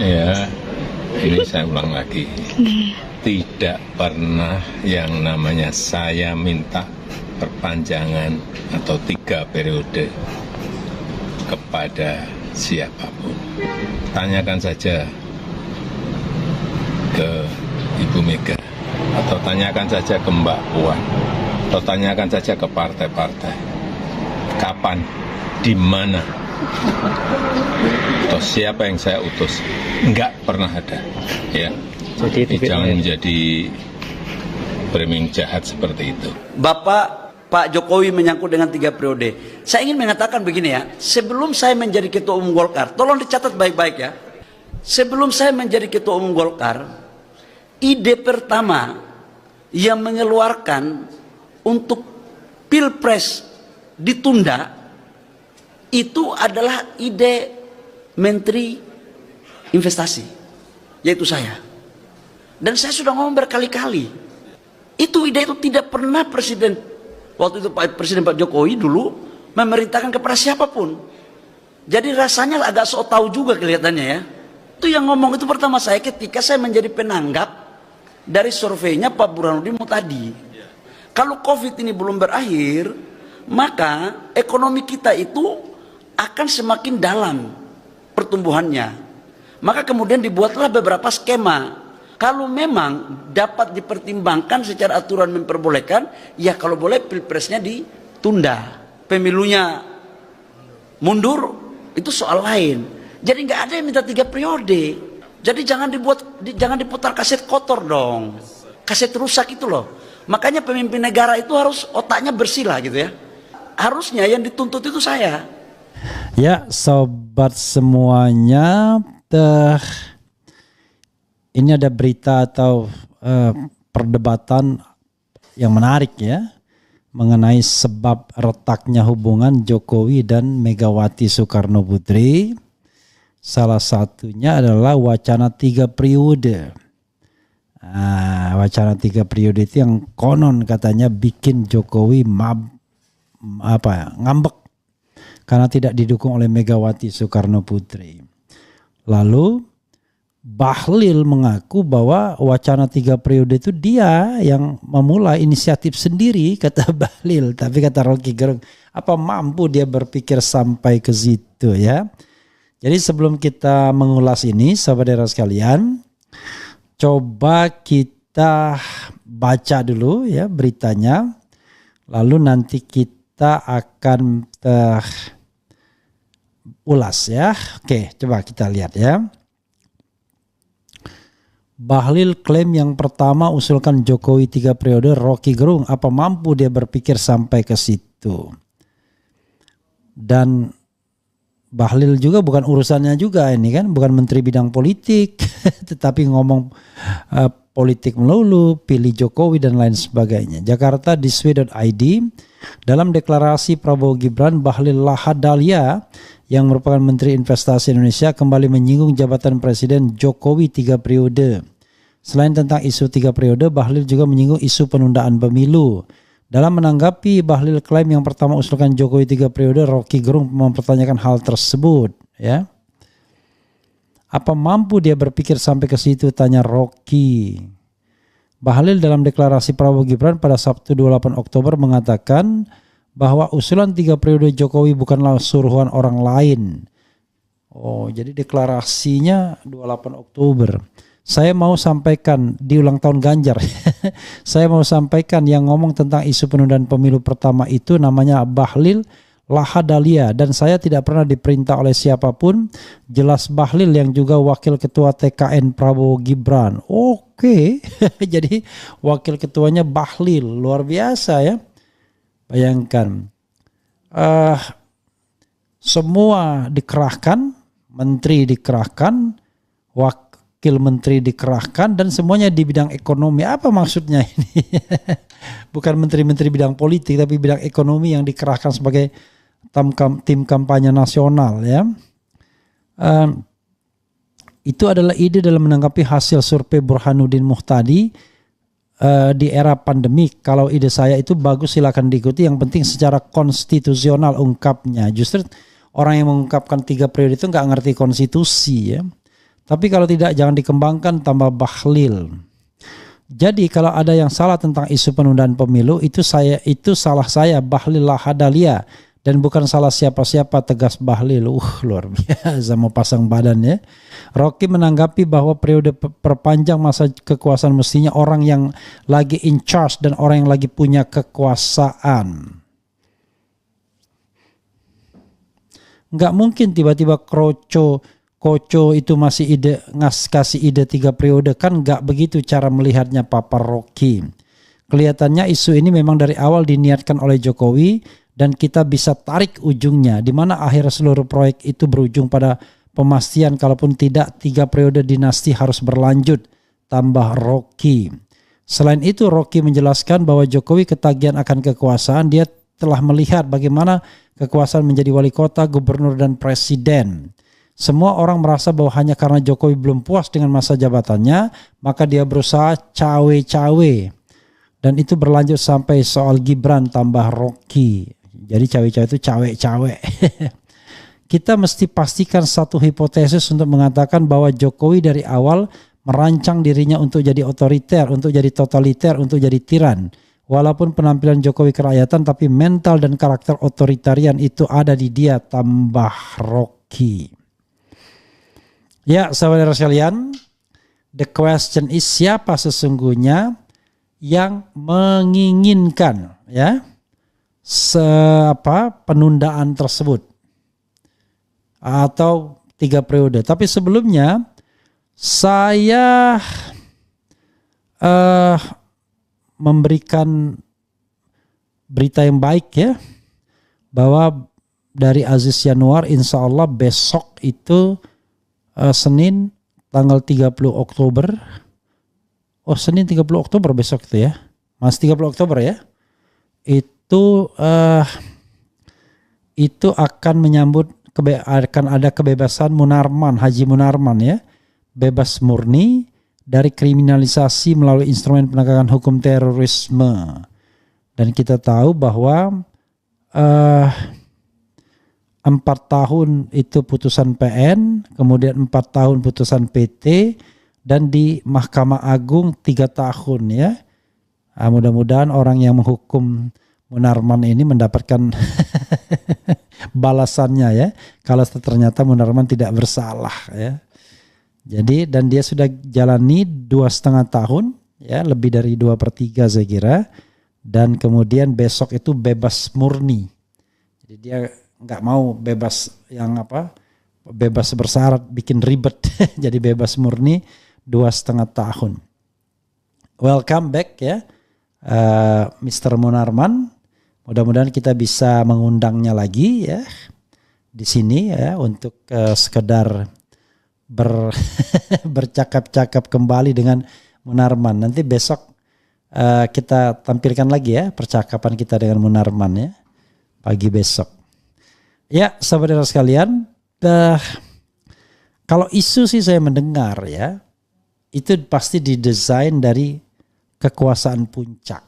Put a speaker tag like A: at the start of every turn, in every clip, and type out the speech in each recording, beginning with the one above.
A: Ya, ini saya ulang lagi. Tidak pernah yang namanya saya minta perpanjangan atau 3 periode kepada siapapun. Tanyakan saja ke Ibu Mega, atau tanyakan saja ke Mbak Puan, atau tanyakan saja ke partai-partai. Kapan, di mana, atau siapa yang saya utus? Enggak pernah ada. Ya. Jadi jangan menjadi framing jahat seperti itu.
B: Pak Jokowi menyangkut dengan 3 periode. Saya ingin mengatakan begini ya, sebelum saya menjadi Ketua Umum Golkar, tolong dicatat baik-baik ya. Sebelum saya menjadi Ketua Umum Golkar, ide pertama yang mengeluarkan untuk Pilpres ditunda itu adalah ide Menteri Investasi, yaitu saya. Dan saya sudah ngomong berkali-kali, ide itu tidak pernah waktu itu Presiden Pak Jokowi dulu memerintahkan kepada siapapun. Jadi rasanya agak sok tahu juga kelihatannya ya. Itu yang ngomong itu pertama saya ketika saya menjadi penanggap dari surveinya Pak Burhanuddin Muhtadi. Kalau COVID ini belum berakhir, maka ekonomi kita itu akan semakin dalam pertumbuhannya. Maka kemudian dibuatlah beberapa skema. Kalau memang dapat dipertimbangkan secara aturan memperbolehkan, ya kalau boleh pilpresnya ditunda, pemilunya mundur, itu soal lain. Jadi nggak ada yang minta 3 periode. Jadi jangan diputar kaset kotor dong, kaset rusak itu loh. Makanya pemimpin negara itu harus otaknya bersih lah gitu ya. Harusnya yang dituntut itu saya.
C: Ya, sobat semuanya, ini ada berita atau perdebatan yang menarik ya mengenai sebab retaknya hubungan Jokowi dan Megawati Soekarno Putri. Salah satunya adalah wacana 3 periode. Wacana 3 periode itu yang konon katanya bikin Jokowi ngambek karena tidak didukung oleh Megawati Soekarno Putri. Lalu Bahlil mengaku bahwa wacana 3 periode itu dia yang memulai inisiatif sendiri, kata Bahlil. Tapi kata Rocky Gerung, apa mampu dia berpikir sampai ke situ ya? Jadi sebelum kita mengulas ini, sahabat daerah sekalian, coba kita baca dulu ya beritanya. Lalu nanti kita akan ulas ya. Oke, coba kita lihat ya. Bahlil klaim yang pertama usulkan Jokowi 3 periode, Rocky Gerung apa mampu dia berpikir sampai ke situ. Dan Bahlil juga bukan urusannya juga ini kan, bukan menteri bidang politik, tetapi ngomong politik melulu, pilih Jokowi dan lain sebagainya. Jakarta di Diswe.id, dalam deklarasi Prabowo Gibran, Bahlil Lahadalia yang merupakan Menteri Investasi Indonesia kembali menyinggung jabatan Presiden Jokowi 3 periode. Selain tentang isu 3 periode, Bahlil juga menyinggung isu penundaan pemilu. Dalam menanggapi Bahlil klaim yang pertama usulkan Jokowi 3 periode, Rocky Gerung mempertanyakan hal tersebut. Ya, apa mampu dia berpikir sampai ke situ, tanya Rocky. Bahlil dalam deklarasi Prabowo Gibran pada Sabtu 28 Oktober mengatakan bahwa usulan 3 periode Jokowi bukanlah suruhan orang lain. Oh, jadi deklarasinya 28 Oktober. Saya mau sampaikan di ulang tahun Ganjar. Saya mau sampaikan yang ngomong tentang isu penundaan pemilu pertama itu namanya Bahlil Lahadalia dan saya tidak pernah diperintah oleh siapapun. Jelas Bahlil yang juga wakil ketua TKN Prabowo Gibran. Oke. Jadi wakil ketuanya Bahlil, luar biasa ya. Bayangkan, semua dikerahkan, menteri dikerahkan, wakil menteri dikerahkan, dan semuanya di bidang ekonomi. Apa maksudnya ini? Bukan menteri-menteri bidang politik, tapi bidang ekonomi yang dikerahkan sebagai tim kampanye nasional. Ya, itu adalah ide dalam menanggapi hasil survei Burhanuddin Muhtadi di era pandemi. Kalau ide saya itu bagus, silakan diikuti. Yang penting secara konstitusional ungkapnya. Justru orang yang mengungkapkan 3 periode itu nggak ngerti konstitusi ya. Tapi kalau tidak jangan dikembangkan, tambah bahlil. Jadi kalau ada yang salah tentang isu penundaan pemilu, itu salah saya, Bahlil Lahadalia, dan bukan salah siapa-siapa, tegas Bahlil. Luar biasa mau pasang badan ya. Rocky menanggapi bahwa periode perpanjang masa kekuasaan mestinya orang yang lagi in charge dan orang yang lagi punya kekuasaan. Nggak mungkin tiba-tiba Koco itu masih kasih ide 3 periode, kan nggak begitu cara melihatnya Papa Rocky. Kelihatannya isu ini memang dari awal diniatkan oleh Jokowi dan kita bisa tarik ujungnya, di mana akhirnya seluruh proyek itu berujung pada pemastian kalaupun tidak 3 periode dinasti harus berlanjut, tambah Rocky. Selain itu Rocky menjelaskan bahwa Jokowi ketagihan akan kekuasaan, dia telah melihat bagaimana kekuasaan menjadi wali kota, gubernur dan presiden. Semua orang merasa bahwa hanya karena Jokowi belum puas dengan masa jabatannya, maka dia berusaha cawe-cawe. Dan itu berlanjut sampai soal Gibran tambah Rocky. Jadi cawe-cawe itu cawe-cawe. Kita mesti pastikan satu hipotesis untuk mengatakan bahwa Jokowi dari awal merancang dirinya untuk jadi otoriter, untuk jadi totaliter, untuk jadi tiran. Walaupun penampilan Jokowi kerakyatan, tapi mental dan karakter otoritarian itu ada di dia, tambah Rocky. Ya, saudara sekalian, the question is, siapa sesungguhnya yang menginginkan ya penundaan tersebut atau 3 periode. Tapi sebelumnya saya memberikan berita yang baik ya, bahwa dari Aziz Yanuar insya Allah besok itu Senin tanggal 30 Oktober. Oh, Senin 30 Oktober besok itu ya. Mas 30 Oktober ya. Itu akan menyambut akan ada kebebasan Munarman, Haji Munarman ya. Bebas murni dari kriminalisasi melalui instrumen penegakan hukum terorisme. Dan kita tahu bahwa 4 tahun itu putusan PN, kemudian 4 tahun putusan PT, dan di Mahkamah Agung 3 tahun ya. Nah, mudah-mudahan orang yang menghukum Munarman ini mendapatkan balasannya ya, kalau ternyata Munarman tidak bersalah ya. Jadi dan dia sudah jalani 2,5 tahun ya, lebih dari 2/3 saya kira, dan kemudian besok itu bebas murni. Jadi dia nggak mau bebas yang bebas bersyarat bikin ribet. Jadi bebas murni 2,5 tahun. Welcome back ya Mr. Munarman. Mudah-mudahan kita bisa mengundangnya lagi ya di sini ya untuk sekedar bercakap-cakap kembali dengan Munarman. Nanti besok kita tampilkan lagi ya percakapan kita dengan Munarman ya pagi besok. Ya, saudara sekalian, kalau isu sih saya mendengar ya, itu pasti didesain dari kekuasaan puncak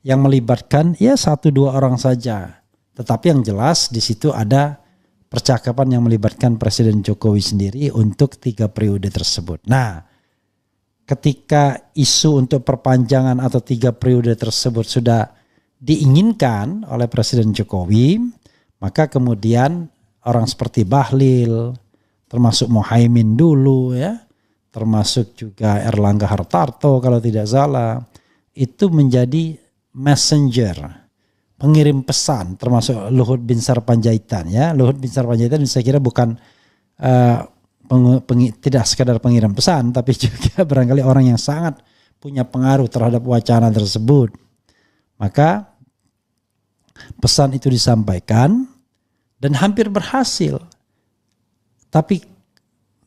C: yang melibatkan ya 1-2 orang saja. Tetapi yang jelas di situ ada percakapan yang melibatkan Presiden Jokowi sendiri untuk 3 periode tersebut. Nah, ketika isu untuk perpanjangan atau 3 periode tersebut sudah diinginkan oleh Presiden Jokowi, maka kemudian orang seperti Bahlil, termasuk Muhaimin dulu ya, termasuk juga Erlangga Hartarto kalau tidak salah, itu menjadi messenger, pengirim pesan, termasuk Luhut Binsar Panjaitan ya. Luhut Binsar Panjaitan saya kira bukan tidak sekadar pengirim pesan, tapi juga barangkali orang yang sangat punya pengaruh terhadap wacana tersebut. Maka pesan itu disampaikan dan hampir berhasil. Tapi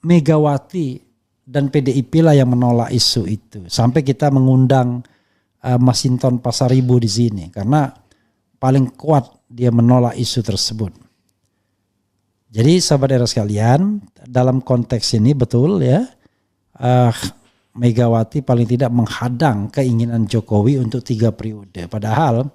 C: Megawati dan PDIP lah yang menolak isu itu. Sampai kita mengundang Masinton Pasaribu di sini karena paling kuat dia menolak isu tersebut. Jadi sahabat sekalian, dalam konteks ini betul ya, Megawati paling tidak menghadang keinginan Jokowi untuk 3 periode. Padahal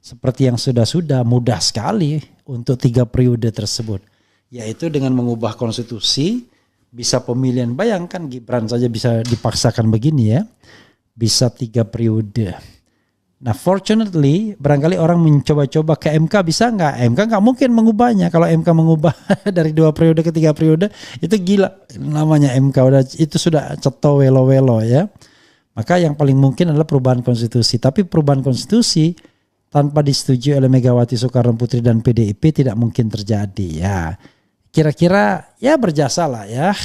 C: seperti yang sudah mudah sekali untuk 3 periode tersebut, yaitu dengan mengubah konstitusi, bisa pemilihan. Bayangkan Gibran saja bisa dipaksakan begini ya, bisa 3 periode. Nah fortunately barangkali orang mencoba-coba ke MK, bisa nggak? MK nggak mungkin mengubahnya. Kalau MK mengubah dari 2 periode ke 3 periode itu gila namanya MK, itu sudah ceto welo-welo ya. Maka yang paling mungkin adalah perubahan konstitusi. Tapi perubahan konstitusi tanpa disetujui oleh Megawati Soekarno Putri dan PDIP tidak mungkin terjadi ya. Kira-kira ya berjasa lah ya.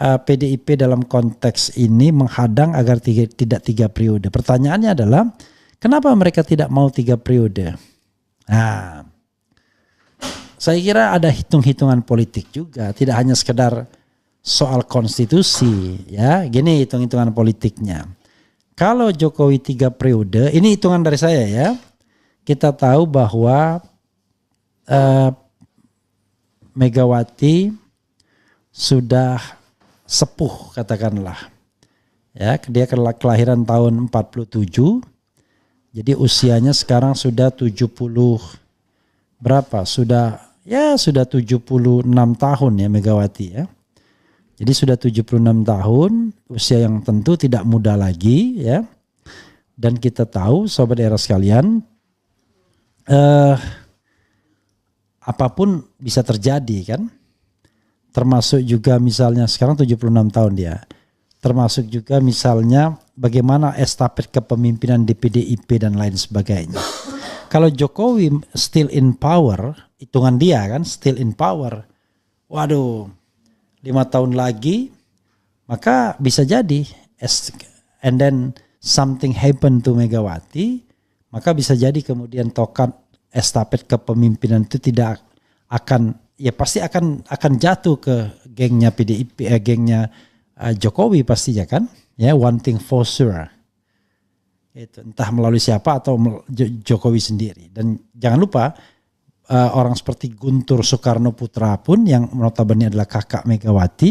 C: PDIP dalam konteks ini menghadang agar tidak 3 periode. Pertanyaannya adalah kenapa mereka tidak mau 3 periode? Nah, saya kira ada hitung-hitungan politik juga, tidak hanya sekedar soal konstitusi ya. Gini hitung-hitungan politiknya. Kalau Jokowi 3 periode, ini hitungan dari saya ya. Kita tahu bahwa Megawati sudah sepuh katakanlah. Ya, dia kelahiran tahun 47. Jadi usianya sekarang sudah 70 berapa? Sudah 76 tahun ya Megawati ya. Jadi sudah 76 tahun, usia yang tentu tidak muda lagi ya. Dan kita tahu sobat era sekalian, apapun bisa terjadi kan. Termasuk juga misalnya sekarang 76 tahun dia. Termasuk juga misalnya bagaimana estafet kepemimpinan di PDIP dan lain sebagainya. Kalau Jokowi still in power, hitungan dia kan still in power. Waduh, 5 tahun lagi maka bisa jadi and then something happen to Megawati, maka bisa jadi kemudian tokat estafet kepemimpinan itu tidak akan, ya pasti akan jatuh ke gengnya PDIP, gengnya Jokowi pastinya kan, ya one thing for sure. Itu entah melalui siapa atau Jokowi sendiri. Dan jangan lupa orang seperti Guntur Soekarno Putra pun yang notabene adalah kakak Megawati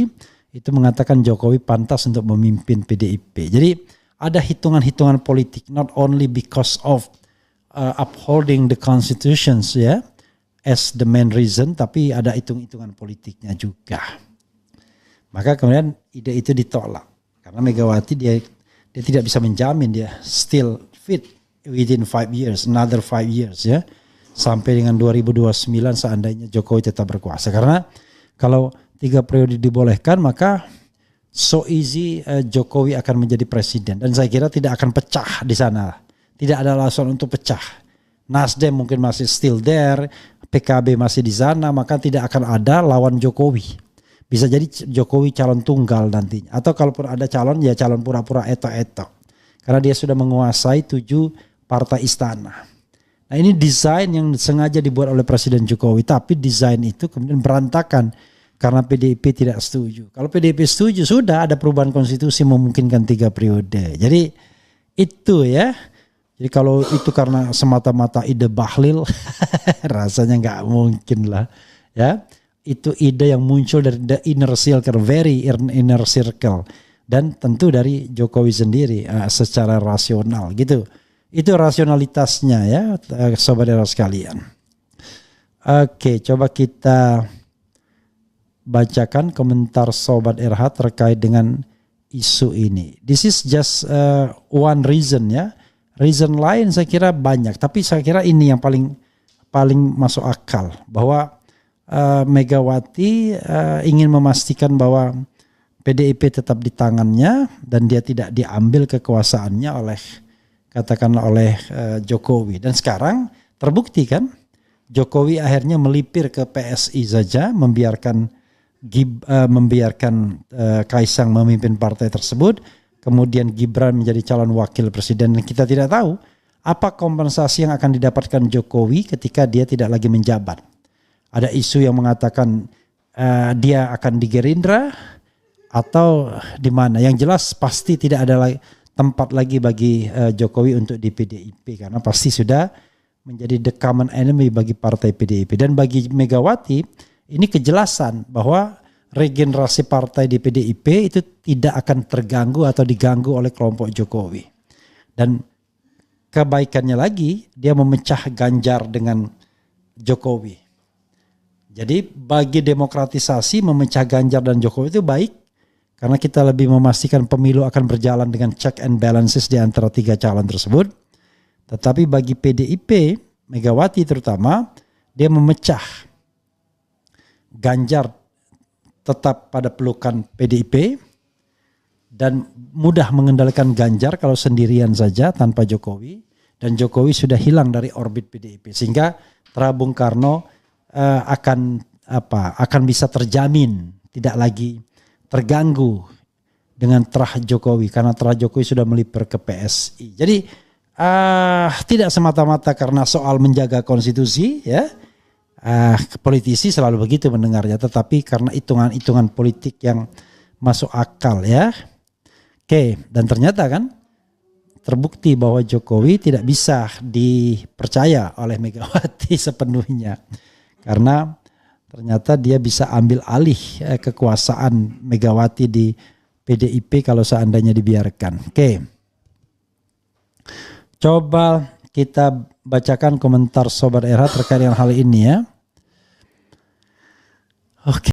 C: itu mengatakan Jokowi pantas untuk memimpin PDIP. Jadi ada hitungan-hitungan politik, not only because of upholding the constitutions ya, as the main reason, tapi ada hitung-hitungan politiknya juga. Maka kemudian ide itu ditolak karena Megawati dia tidak bisa menjamin dia still fit within 5 years, another 5 years ya, sampai dengan 2029 seandainya Jokowi tetap berkuasa. Karena kalau 3 periode dibolehkan maka so easy Jokowi akan menjadi presiden, dan saya kira tidak akan pecah di sana. Tidak ada alasan untuk pecah. Nasdem mungkin masih still there, PKB masih di sana, maka tidak akan ada lawan Jokowi. Bisa jadi Jokowi calon tunggal nantinya. Atau kalaupun ada calon, ya calon pura-pura eto-eto. Karena dia sudah menguasai 7 partai istana. Nah ini desain yang sengaja dibuat oleh Presiden Jokowi. Tapi desain itu kemudian berantakan karena PDIP tidak setuju. Kalau PDIP setuju, sudah ada perubahan konstitusi memungkinkan 3 periode. Jadi itu ya. Jadi kalau itu karena semata-mata ide Bahlil, rasanya nggak mungkin lah, ya. Itu ide yang muncul dari the inner circle, very inner circle, dan tentu dari Jokowi sendiri secara rasional, gitu. Itu rasionalitasnya ya, sobat era sekalian. Oke, coba kita bacakan komentar sobat RH terkait dengan isu ini. This is just one reason ya. Reason lain saya kira banyak, tapi saya kira ini yang paling masuk akal, bahwa Megawati ingin memastikan bahwa PDIP tetap di tangannya dan dia tidak diambil kekuasaannya oleh Jokowi. Dan sekarang terbukti kan, Jokowi akhirnya melipir ke PSI saja, membiarkan Kaisang memimpin partai tersebut. Kemudian Gibran menjadi calon wakil presiden, dan kita tidak tahu apa kompensasi yang akan didapatkan Jokowi ketika dia tidak lagi menjabat. Ada isu yang mengatakan dia akan di Gerindra atau di mana. Yang jelas pasti tidak ada tempat lagi bagi Jokowi untuk di PDIP, karena pasti sudah menjadi the common enemy bagi partai PDIP. Dan bagi Megawati ini kejelasan bahwa regenerasi partai di PDIP itu tidak akan terganggu atau diganggu oleh kelompok Jokowi. Dan kebaikannya lagi, dia memecah Ganjar dengan Jokowi. Jadi bagi demokratisasi memecah Ganjar dan Jokowi itu baik karena kita lebih memastikan pemilu akan berjalan dengan check and balances di antara 3 calon tersebut. Tetapi bagi PDIP, Megawati terutama, dia memecah Ganjar tetap pada pelukan PDIP dan mudah mengendalikan Ganjar kalau sendirian saja tanpa Jokowi, dan Jokowi sudah hilang dari orbit PDIP sehingga Tra Bung Karno akan bisa terjamin tidak lagi terganggu dengan terah Jokowi karena terah Jokowi sudah melipir ke PSI. Jadi tidak semata-mata karena soal menjaga konstitusi ya. Politisi selalu begitu mendengarnya, tetapi karena hitungan-hitungan politik yang masuk akal ya. Oke, dan ternyata kan terbukti bahwa Jokowi tidak bisa dipercaya oleh Megawati sepenuhnya. Karena ternyata dia bisa ambil alih kekuasaan Megawati di PDIP kalau seandainya dibiarkan. Oke. Coba kita bacakan komentar Sobat RH terkait dengan hal ini ya. Oke.